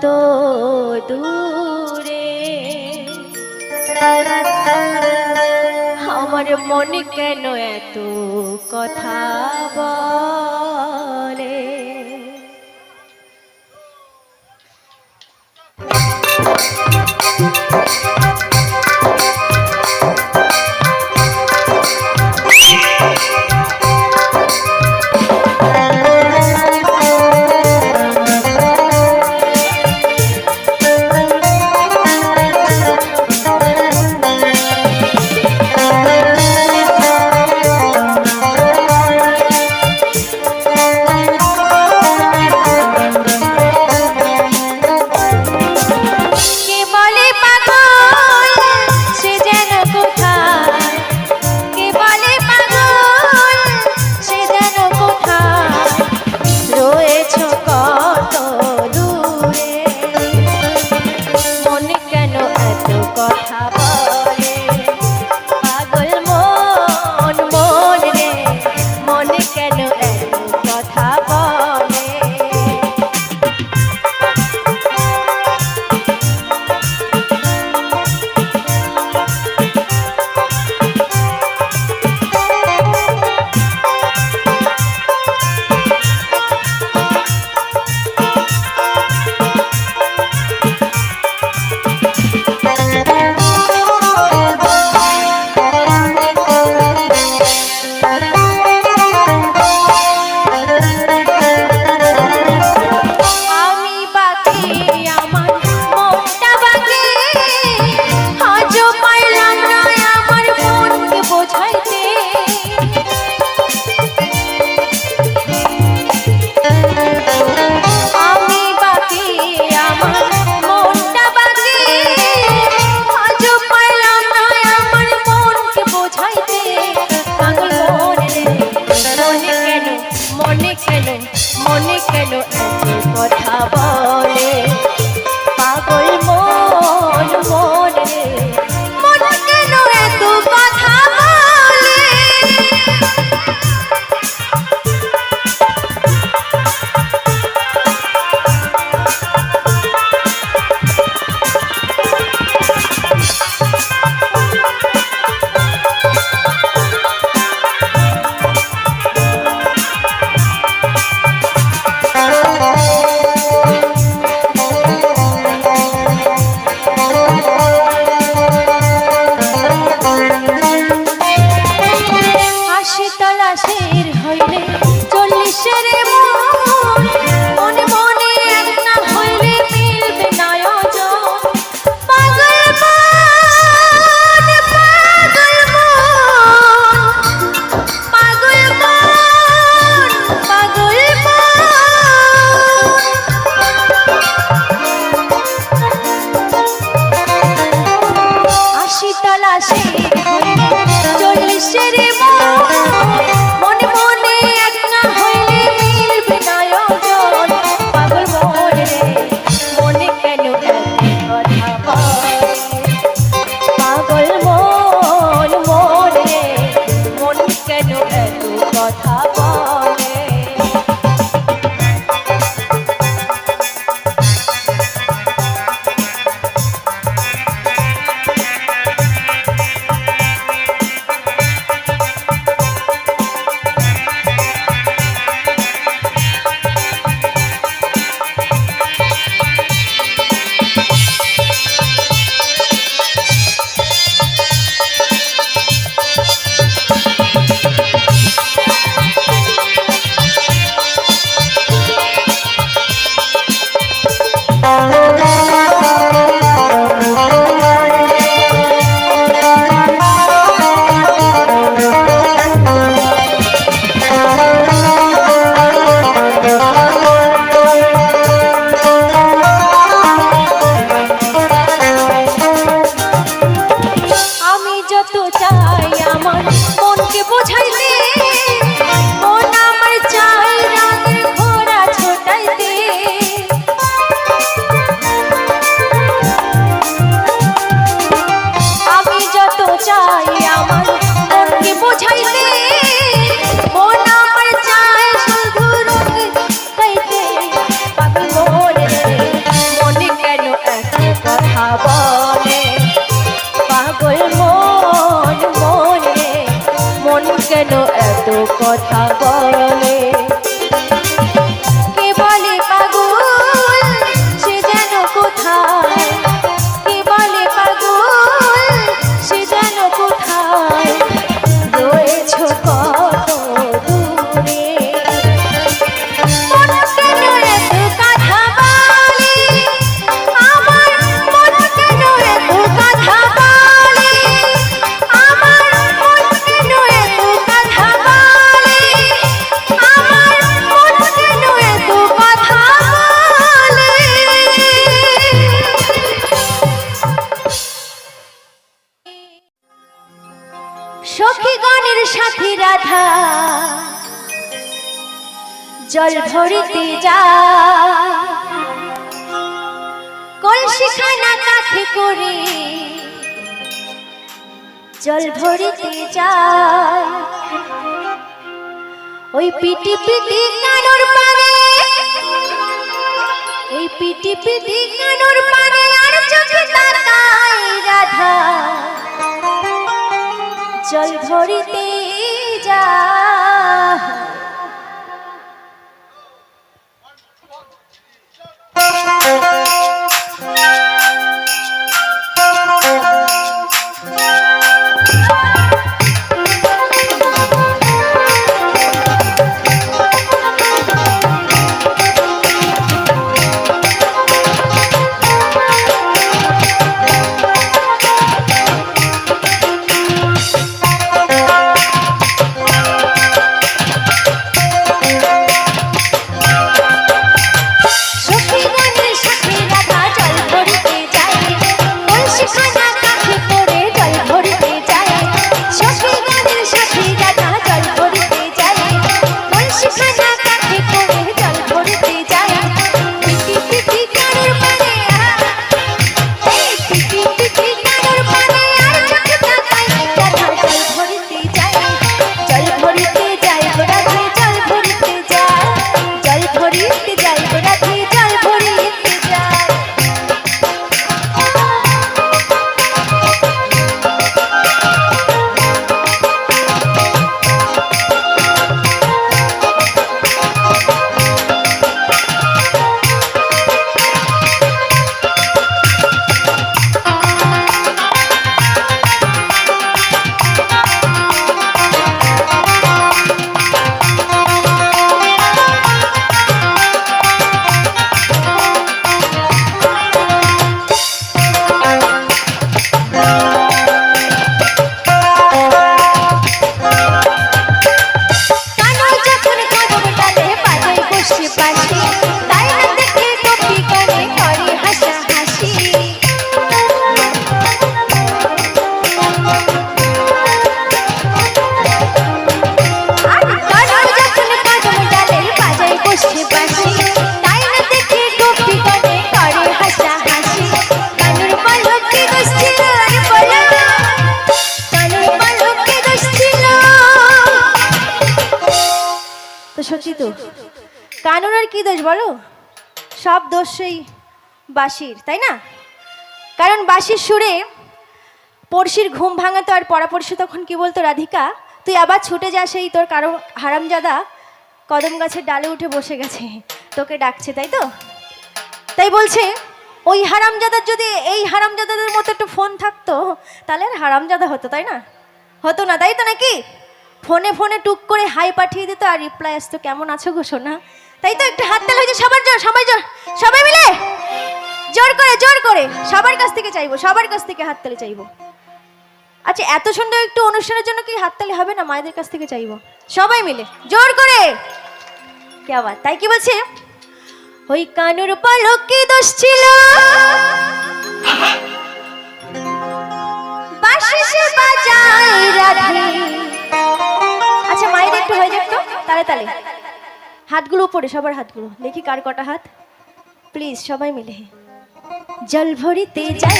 কত দূরে আমার মনে কেন এত কথা বলে। মনে কেন এত কথা বলে পাগল মন মনে মনে কেন এত কথা বলে। তলাশের হইলে চল্লিশের মনে মনে এক না হইলে মিলবে নয়জন পাগল মন পাগল মন পাগল মন আশি তলাশের হইলে চল্লিশের মনে মনে এক না হইলে মিলবে নয়জন পাগল মনে মনে কেন কথা বলে পাগল মন মনে মনে কেন এত কথা বলে। মন কেন এত কথা বলে কে বলে পাগল সে যেন কোথায় কে বলে পাগল সে যেন কোথায় রয়েছো কত দূরে মন কেন এত কথা বলে আমার মন কেন এত কথা বলে আমার মন কেন এত কথা বলে আমার মন কেন এত কথা বলে সখীগণের সাথী রাধা জল ভরিতে যা কলসিখানা কাঠে করে জল ভরিতে যা ওই পিটি পিটি কানুর পানে এই পিটি পিটি কানুর পানে আর চোখে তাকায় রাধা জল ভরিতে যা সত্যি তো কানুর আর কি দোষ বলো সব দোষ সেই বাঁশির তাই না কারণ বাঁশির সুরে পড়শির ঘুম ভাঙাতো আর পড়াপড়শি তখন কি বলতো রাধিকা তুই আবার ছুটে যা সেই তোর কারো হারামজাদা কদম গাছের ডালে উঠে বসে গেছে তোকে ডাকছে তাই তো তাই বলছে ওই হারামজাদার যদি এই হারামজাদাদের মতো একটু ফোন থাকতো তাহলে আর হারামজাদা হতো তাই না হতো না তাই তো নাকি ফোনে ফোনে টুক করে হাই পাঠিয়ে দিত আর রিপ্লাই আসতো কেমন আছো গো সোনা তাই তো একটু হাত তালি হয়েছে সবার জোর সবাই মিলে জোর করে সবার কাছ থেকে চাইবো সবার কাছ থেকে হাততালি চাইবো আচ্ছা এত সুন্দর একটু অনুষ্ঠানের জন্য কি হাততালি হবে না মায়েদের কাছ থেকে চাইবো সবাই মিলে জোর করে কি আবার তাই কি বলছে ওই কানুর পালক কি দোষ ছিল বাঁশি সে বাজায় রাধে আচ্ছা মায়ের একটু হয়ে যাক তো তালে তালে হাতগুলো উপরে সবার হাতগুলো দেখি কার কটা হাত প্লিজ সবাই মিলে জল ভরিতে যাই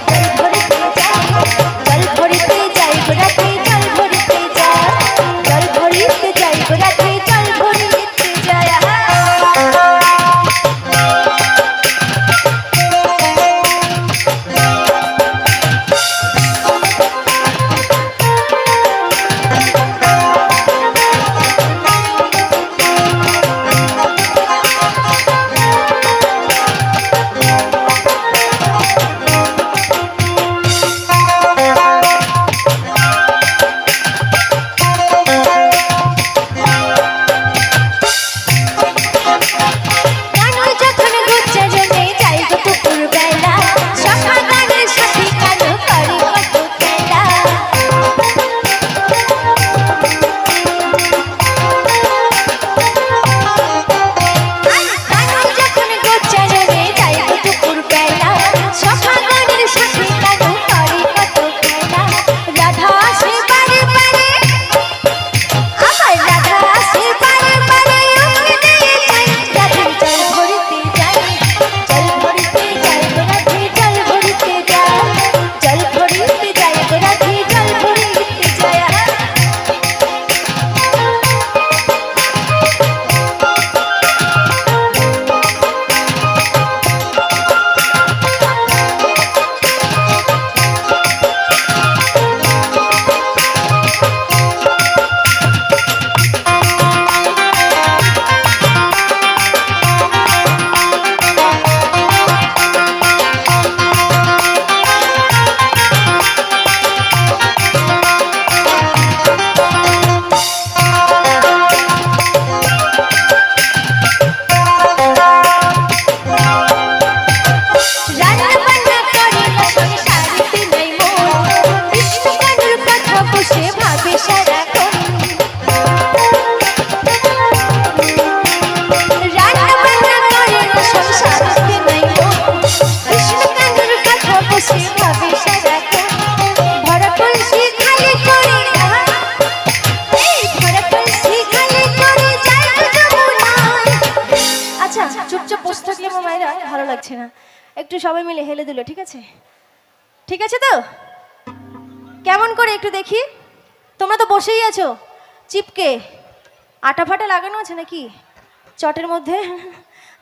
জল ভরিতে যাই জল ভরিতে যাই গোরাতে জল ভরিতে যাই জল ভরিতে যাই গোরাতে জল ভরিতে যাই সারাক্ষণ। রান্না বান্না করে না সংসারতে নাই মন, কৃষ্ণকান্তর কথা বসে ভাবে সারাক্ষণ। ভরা কলসি খালি করে ভরা কলসি খালি করে যায় যমুনায়। আচ্ছা চুপচাপ বসে থাকলে আমার মায়েরা ভালো লাগছে না, একটু সবাই মিলে হেলে দিল, ঠিক আছে? ঠিক আছে তো? কেমন করে একটু দেখি? তোমরা তো বসেই আছো চিপকে, আটা ফাটা লাগানো আছে নাকি চটের মধ্যে?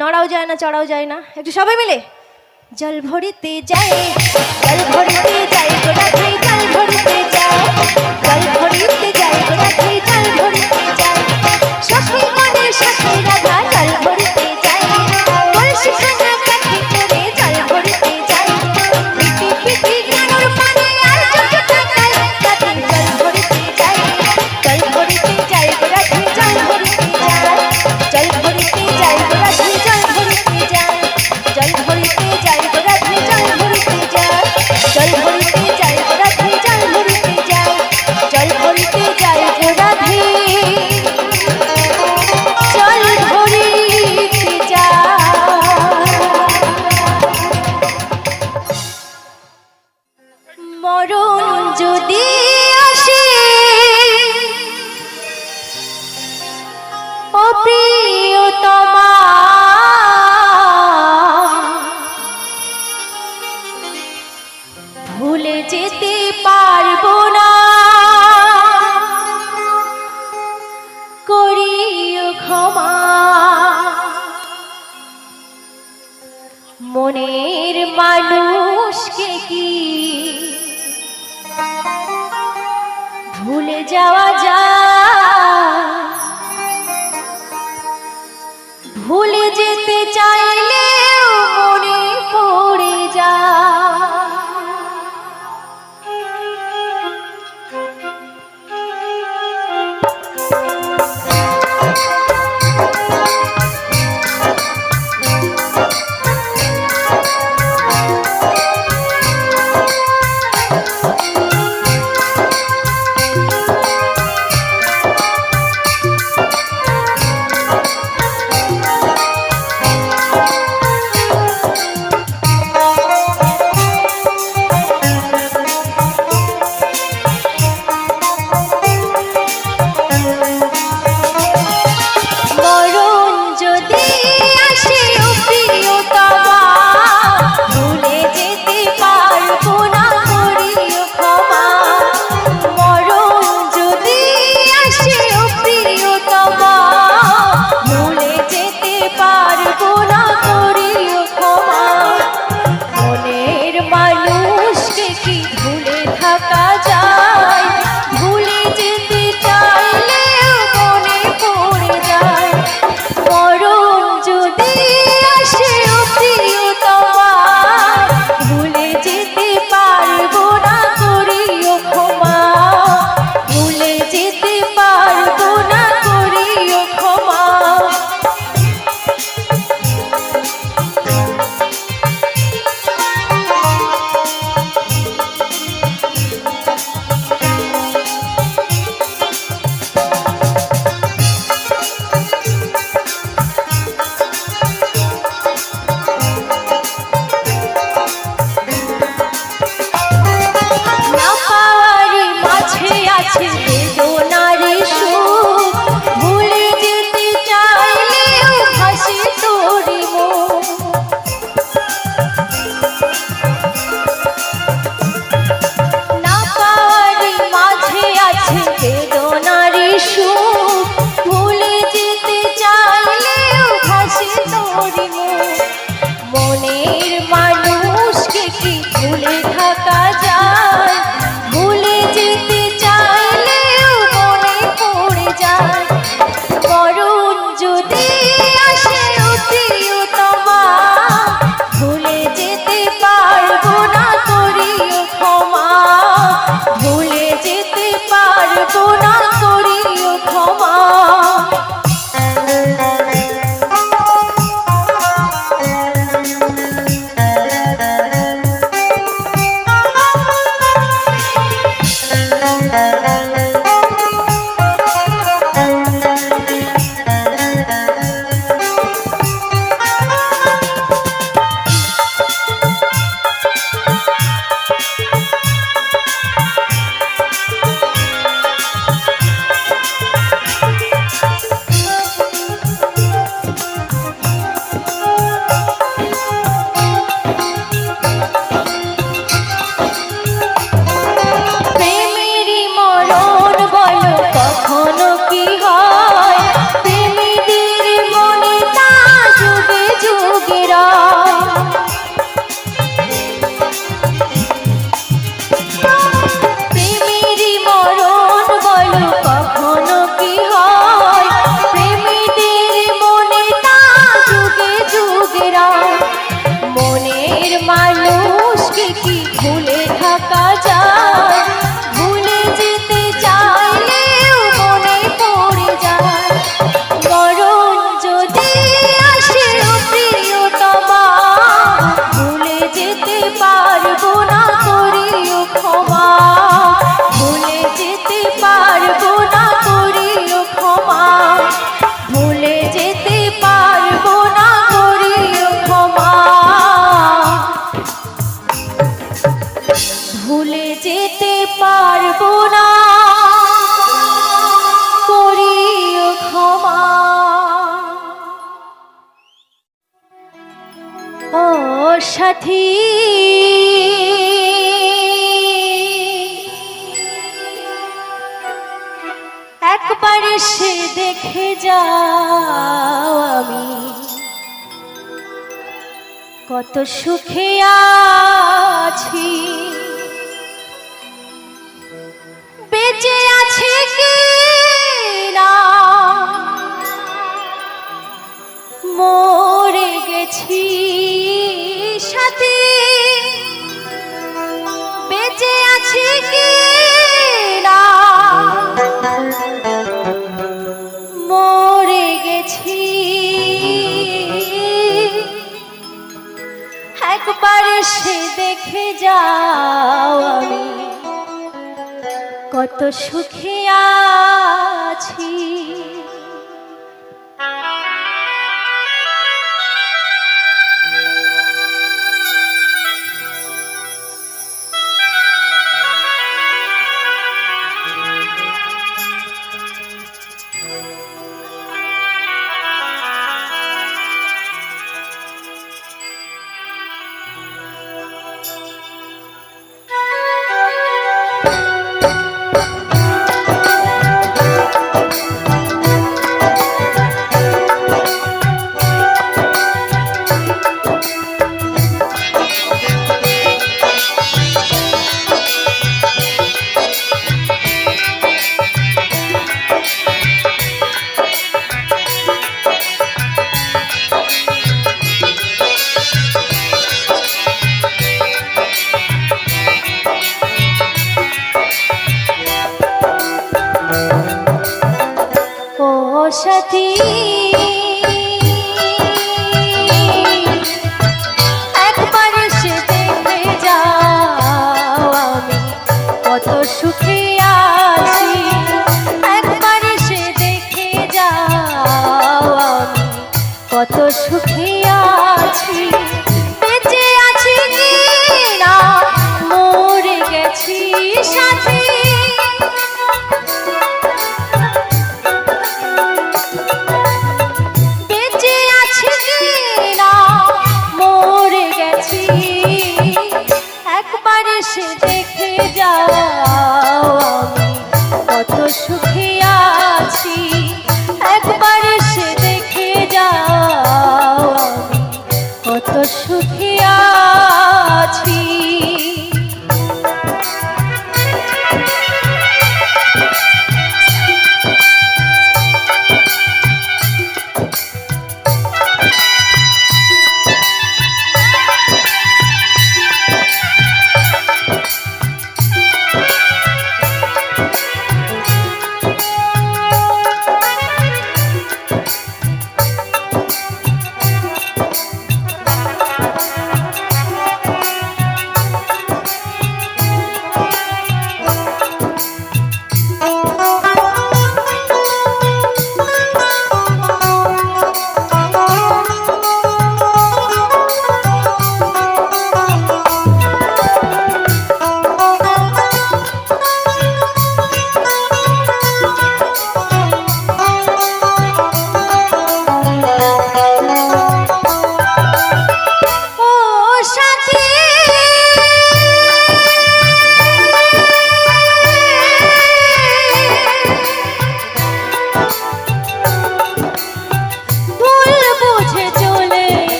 নড়াও যায় না চড়াও যায় না, একটু সবাই মিলে জল ভরিতে যায়, জল ভরিতে যায় গোড়া খাই, জল ভরিতে যায়, জল ভরিতে যায় গোড়া খাই, জল ভরিতে যায়। সখী মনের সাথে রাধা জল ভরিতে যায়, কলসি খানা কাঠি করে জল ভরিতে যায়। পিটি পিটি কানুর পানে আর যতটা কাল কাটে জল ভরিতে যায়, জল ভরিতে যায় গোড়া খাই, জল ভরিতে যায়, জল ভরিতে যায় গোড়া খাই, জল ভরিতে যায়, জল ভরিতে যায় গোড়া খাই, জল ভরিতে যায়, জল ভরিতে যায় গোড়া খাই, জল ভরিতে যায়, জল ভরিতে যায় গোড়া খাই, জল ভরিতে যায়। মরণ যদি আসে ও প্রিয়তমা, ভুলে যেতে পারবো না, করিও ক্ষমা। মনের মানুষকে কি ভুলে যাওয়া যায়? ভুলে যেতে চাইলেও মনে পড়ে যায়। যেতে পারবো সাথী একবার এসে দেখে যাও আমি কত সুখে আছি, বেঁচে আছে কি না মরে গেছি সাথী, বেঁচে আছে কি না মরে গেছি, একবার সে দেখে যাও আমি কত সুখে আছি। সাথী একবার সে দেখে যাও আমি কত সুখে আছি, একবার সে দেখে যাও আমি কত সুখে আছি, বেঁচে আছি কি না মরে গেছি সাথী, সে দেখে যাও আমি কত সুখে আছি, একবার সে দেখে যাও আমি কত সুখে আছি।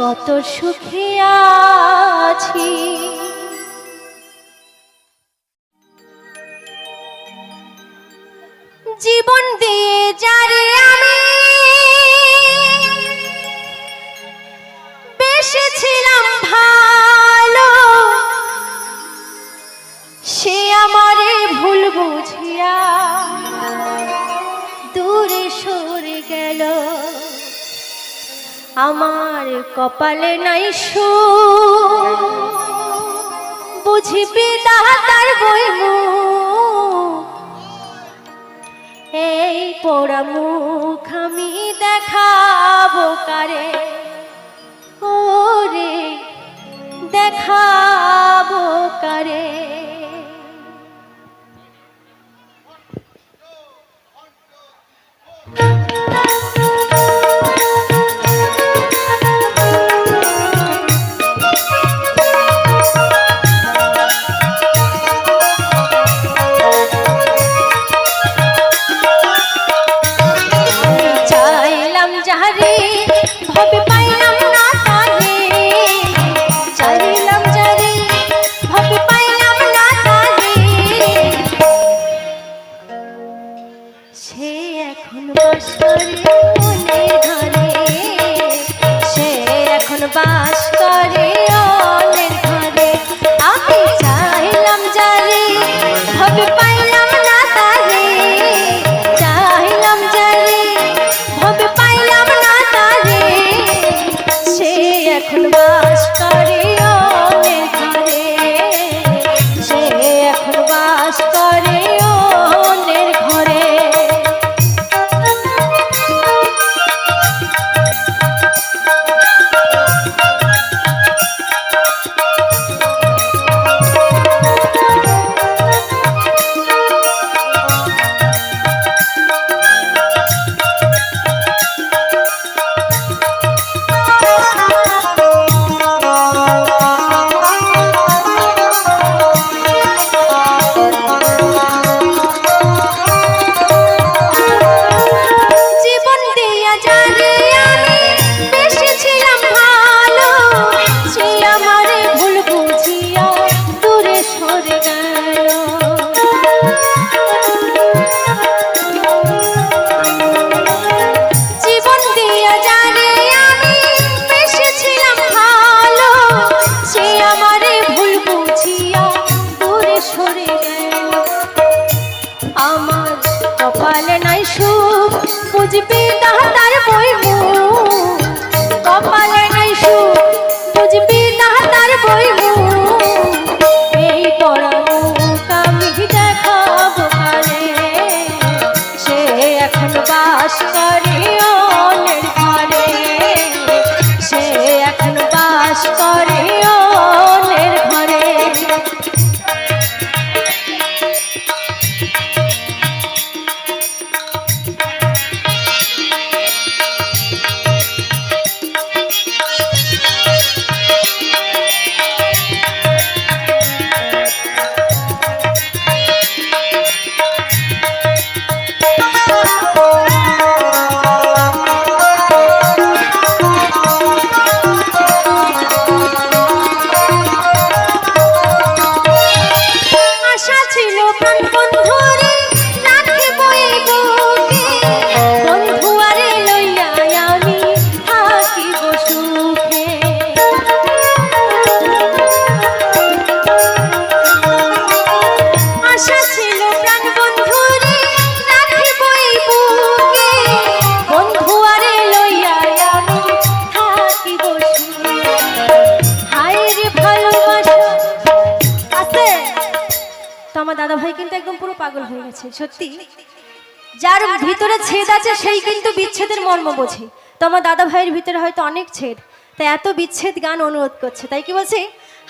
কত সুখে আছি। জীবন দিয়ে যারে আমি বেসেছিলাম ভালো, সে আমারে ভুল বুঝিয়া দূরে সরে গেল। আমার কপালে নাই সুখ, বুঝিবি তাহার বইমুখ, এই পোড়া মুখ আমি দেখাবো কারে, ওরে দেখাবো কারে। বাস করে অনেক ঘরে, আমি চাইলাম যারে ভাবে পাইলাম না তারে, চাইলাম যারে ভাবে পাইলাম না তারে, সে এখন বাস করে অনেক ঘরে, সে এখন বাস করে অনেক ঘরে। আমার কপালে নাই সুখ, বুঝবি তাহার বইমুখ, কপালে নাই সুখ, বুঝবি তাহার বইমুখ, এই পড়া মুখ আমি দেখাবো কারে, সে এখন বাস করে অনেক ঘরে, সে এখন বাস করে অনেক ঘরে। আমার দাদা ভাই কিন্তু একদম পুরো পাগল হয়ে গেছে। সত্যি, যার ভিতরে ছেদ আছে সেই কিন্তু বিচ্ছেদের মর্ম বোঝে। তো আমার দাদা ভাইয়ের ভিতরে হয়তো অনেক ছেদ, তাই এত বিচ্ছেদ গান অনুরোধ করছে। তাই কি বলছে,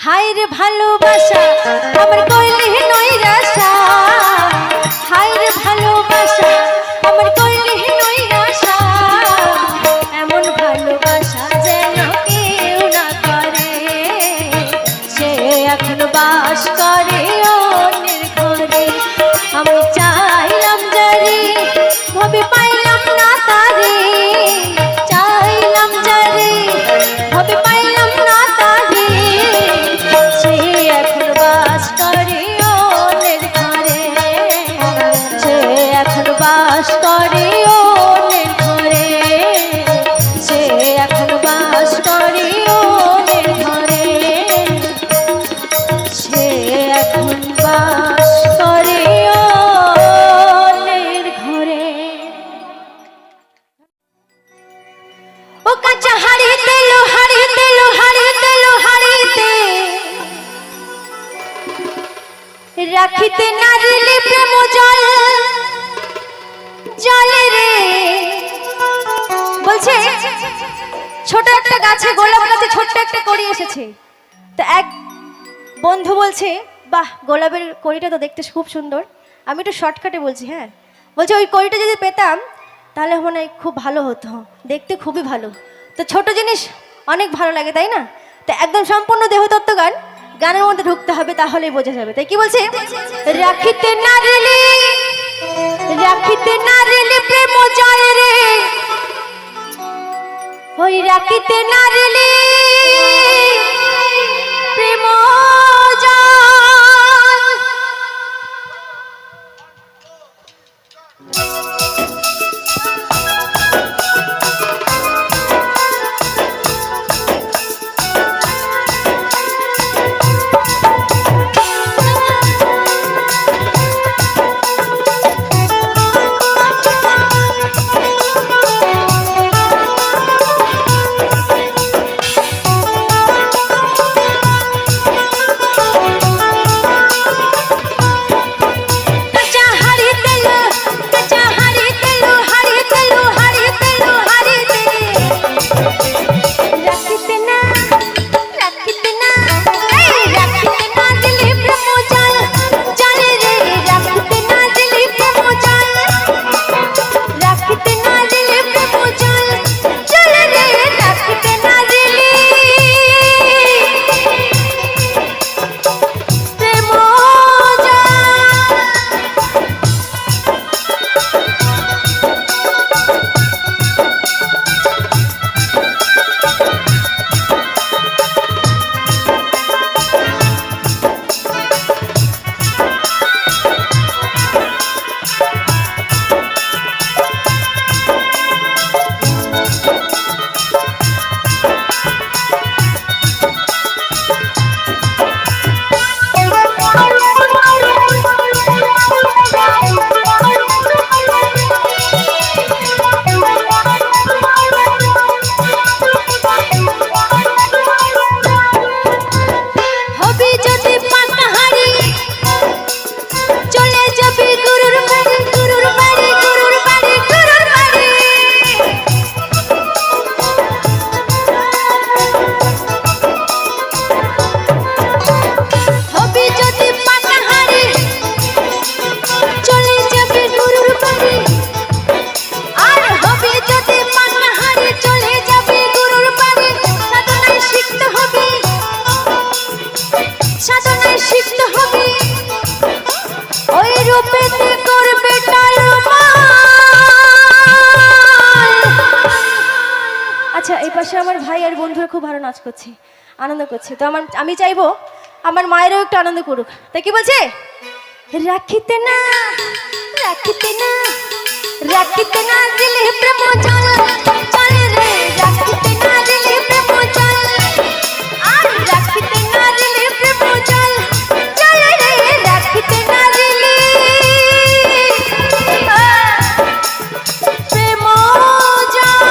হায় রে ভালোবাসা আমার কইলি নৈরাশা, হায় রে ভালোবাসা আমার কইলি নৈরাশা, এমন ভালোবাসা যেন কেউ না করে, সে এখন বাস করে অন্যের ঘরে। আমি চাইলাম যারে ভাবে পাইলাম না তারে, চাইলাম যারে ভাবে বাস করে অন্যের ঘরে, সে এখন বাস করে অন্যের ঘরে, সে এখন বাস করে অন্যের ঘরে। ও কাঁচা হাড়িতে লোহাড়িতে লোহাড়িতে লোহাড়িতে রাখিতে নারিলে প্রেম জল জলে রে। বলছে ছোট একটা গাছে, গোলাপ গাছে ছোট্ট একটা কড়ি এসেছে। তো এক বন্ধু বলছে, বাহ গোলাপের কড়িটা তো দেখতে খুব সুন্দর। আমি একটু শর্টকাটে বলছি, হ্যাঁ। বলছে ওই কড়িটা যদি পেতাম তাহলে মনে হয় খুব ভালো হতো, দেখতে খুবই ভালো। তো ছোট জিনিস অনেক ভালো লাগে, তাই না? তো একদম সম্পূর্ণ দেহতত্ত্ব গান, গানের মধ্যে ঢুকতে হবে, তাহলেই বোঝা যাবে। তাই কি বলছে? রাখিতে নারিলি প্রেম জল রে, ওই রাখিতে নারিলি প্রেম জল। আচ্ছা, এই পাশে আমার ভাই আর বন্ধুরা খুব ভালো নাচ করছে, আনন্দ করছে। তো আমি চাইবো আমার মায়েরও একটু আনন্দ করুক। তাই কি বলছে? রাখিতে না রাখিতে না রাখিতে না দিলে প্রেম জল চলে রে, রাখিতে না দিলে প্রেম জল, আর রাখিতে না দিলে প্রেম জল চলে রে, রাখিতে না দিলে প্রেম জল।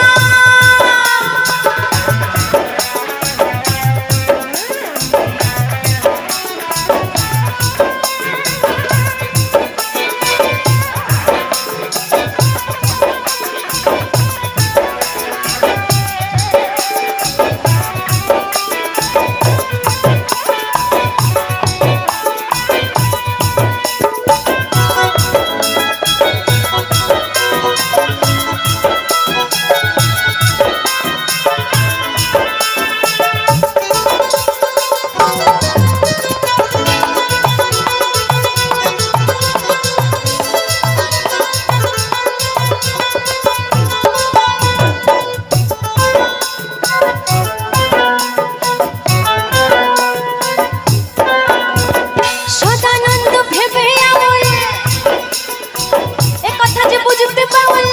বাউল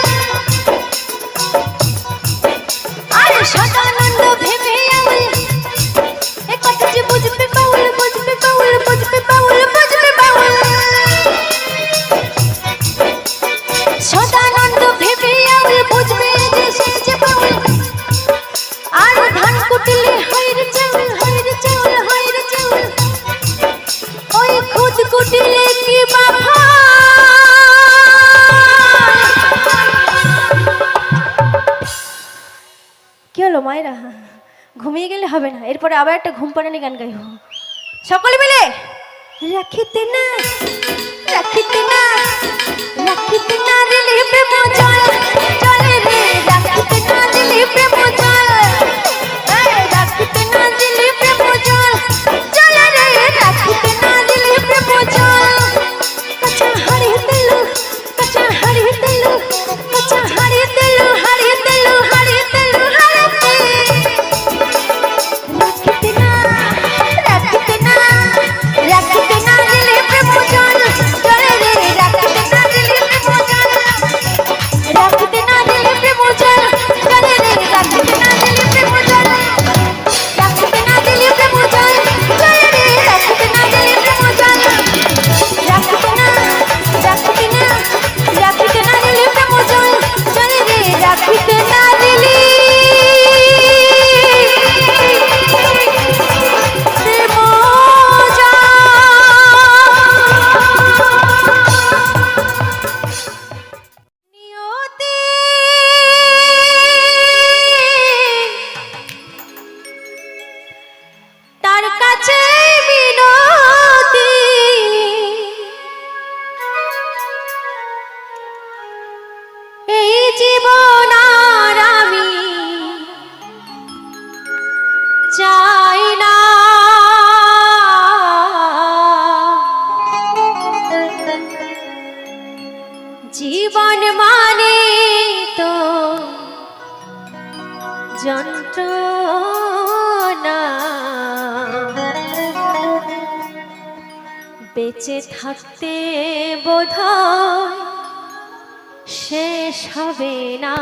আর সদানন্দ ভেবে আউল এ কথা যে বুঝবে বাউল বুঝবে বাউল বুঝবে বাউল বুঝবে বাউল সদানন্দ ভেবে আউল বুঝবে যে সে যে বাউল আর ধান কুটিলে হইর চাউল হইর চাউল হইর চাউল ওই খুদ কুটিলে কি বাবা কি হলো মায়েরা ঘুমিয়ে গেলে হবে না এরপরে আবার একটা ঘুম পাড়ানি গান গাইব সকলে মিলে রাখিতে না রাখিতে না রাখিতে না দিলে প্রেম জল চলে রে রাখিতে না দিলে প্রেম জল রাখিতে না দিলে প্রেম জল চলে রে রাখিতে না দিলে প্রেম জল কাঁচা হারিয়ে দিলু কাঁচা হারিয়ে দিলু কাঁচা হারিয়ে দিলু হারিয়ে দিলু হারিয়ে দিলু হারিয়ে রাখিতে না রাখিতে না রাখিতে না দিলে প্রেম জল চলে রে রাখিতে না দিলে প্রেম জল রাখিতে না দিলে প্রেম জল চলে রে রাখিতে না দিলে প্রেম জল রাখিতে না দিলে প্রেম জল চলে রে রাখিতে না দিলে প্রেম জল রাখিতে না রাখিতে না রাখিতে না দিলে প্রেম জল চলে রে রাখিতে না দিলে তার কাছে মিনতি এই জীবন আর আমি চাই না জীবন মানে তো যন্ত্রণা বেঁচে থাকতে বোধহয় শেষ হবে না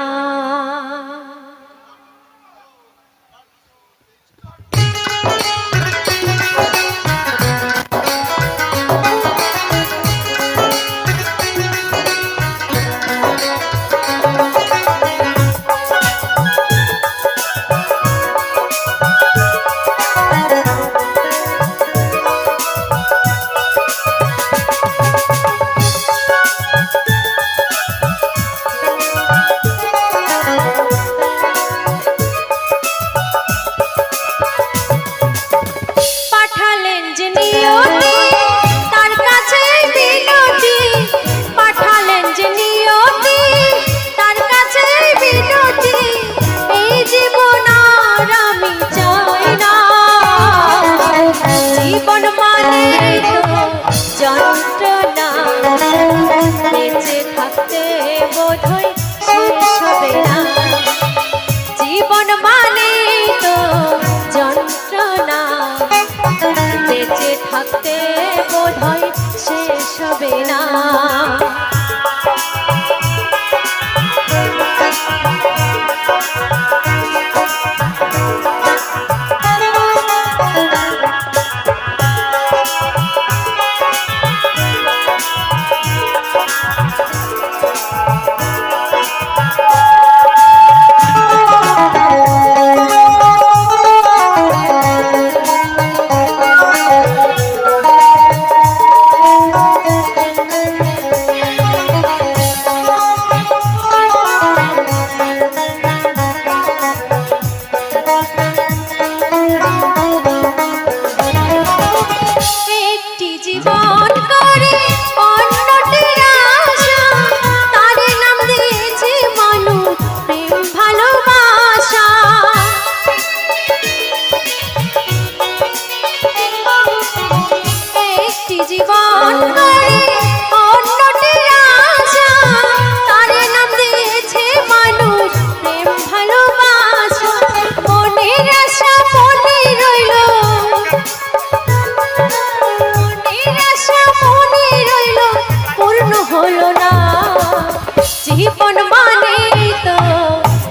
জীবন মানেই তো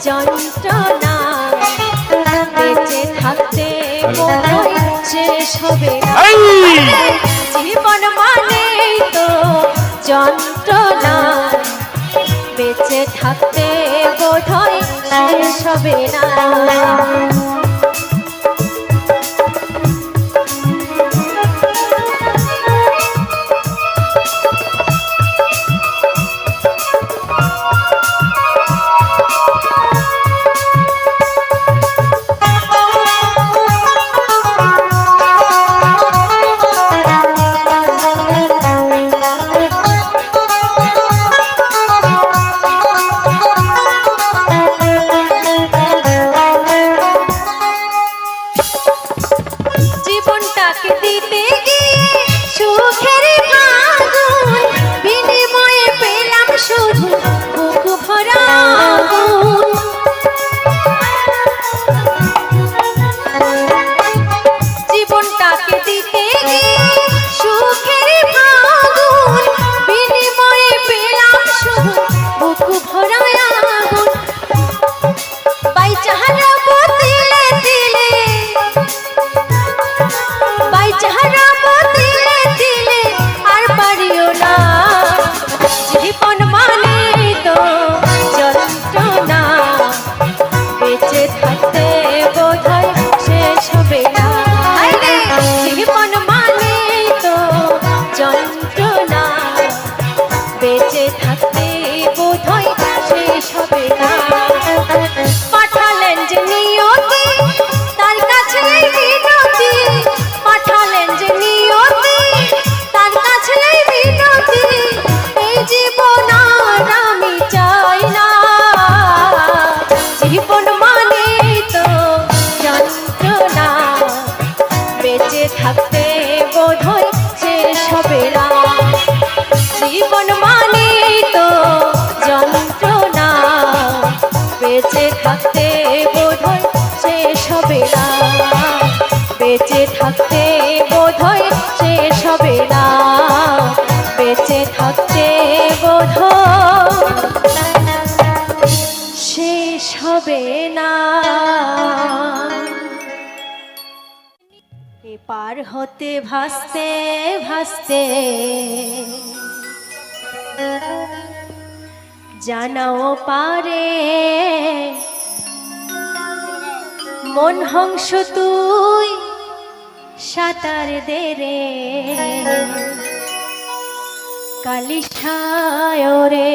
যন্ত্রণা, বেঁচে থাকতে মনে শেষ হবে না। জীবন মানেই তো যন্ত্রণা, বেঁচে থাকতে বোধহয় শেষ হবে না। জীবনটাকে দিতে গিয়ে সুখের আগুন, বিনিময়ে পেলাম শুধু বুক ভরা আগুন। জীবনটাকে দিতে গিয়ে সুখের আগুন, বিনিময়ে পেলাম শুধু বুক ভরা আগুন। বাইচা হারাবো তিলে তিলে, বাইচা হারাবো তিলে তিলে, আর পারিও না। জীবন মানেই তো যন্ত্রণা, বেঁচে থাকতে বোধহয় শেষ হবে না। জীবন মানেই তো যন্ত্রণা, বেঁচে থাকতে বোধহয় শেষ হবে না। পাঠালেন যে নিয়তি, তার কাছে বিনতি, পাঠালেন যে নিয়তি, তার কাছে বিনতি, এই জীবন আর আমি চাই না। জীবন মানেই তো যন্ত্রণা, বেঁচে থাকতে বোধহয় শেষ হবে না। জীবন মানেই তো যন্ত্রণা, বেঁচে থাকতে বোধহয় শেষ হবে না। বেঁচে থাকতে বোধহয় শেষ হবে না। বেঁচে থাকতে বোধহয় শেষ হবে না। এপার হতে ভাসতে ভাসতে জানাও পারে, মন হংস তুই সাঁতার দে রে, কালিসায় রে।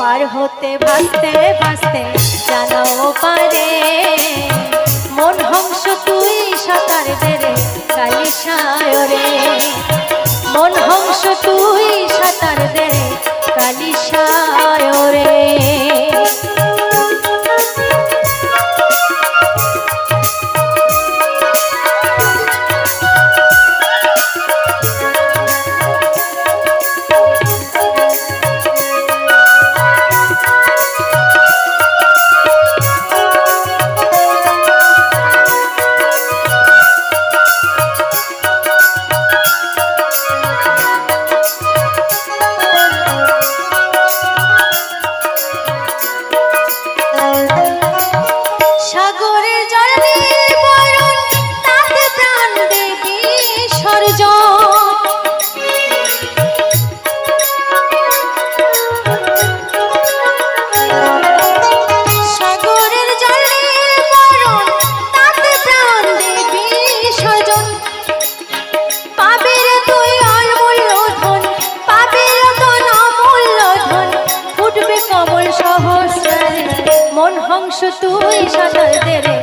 পার হতে ভাসতে ভাসতে জানাও পারে, মন হংস তুই সাঁতার দে রে, কালিসায় রে। মন হংস তুই সাঁতার দে রে, কালিসায় রে। হংস তুই সাঁতার দে রে,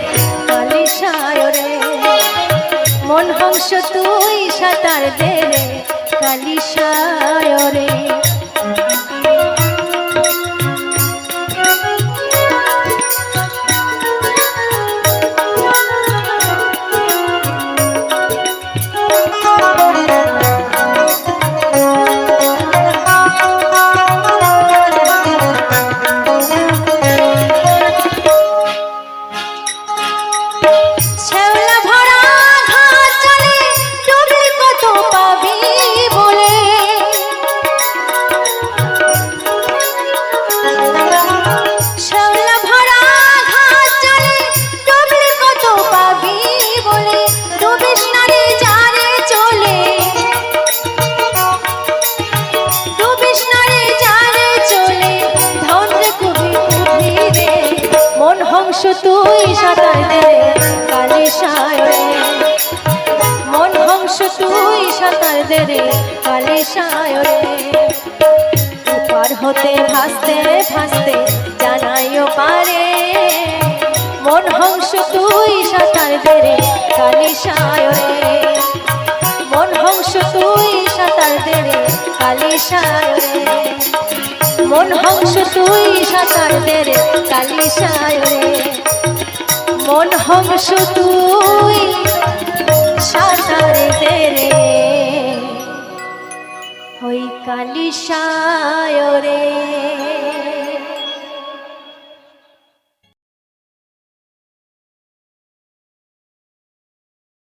কালিসায় রে। মন হংস তুই সাঁতার দে রে, কালিসায় রে। সায়রে পার হতে ভাসতে ভাসতে জানাইও পারে মন হংস তুই সাঁতার দে রে কালি সায়রে মন হংস তুই সাঁতার দে রে কালি সায়রে মন হংস তুই সাঁতার দে রে কালি সায়রে মন হংস তুই সাঁতার দে রে ওই কালি সায়রে।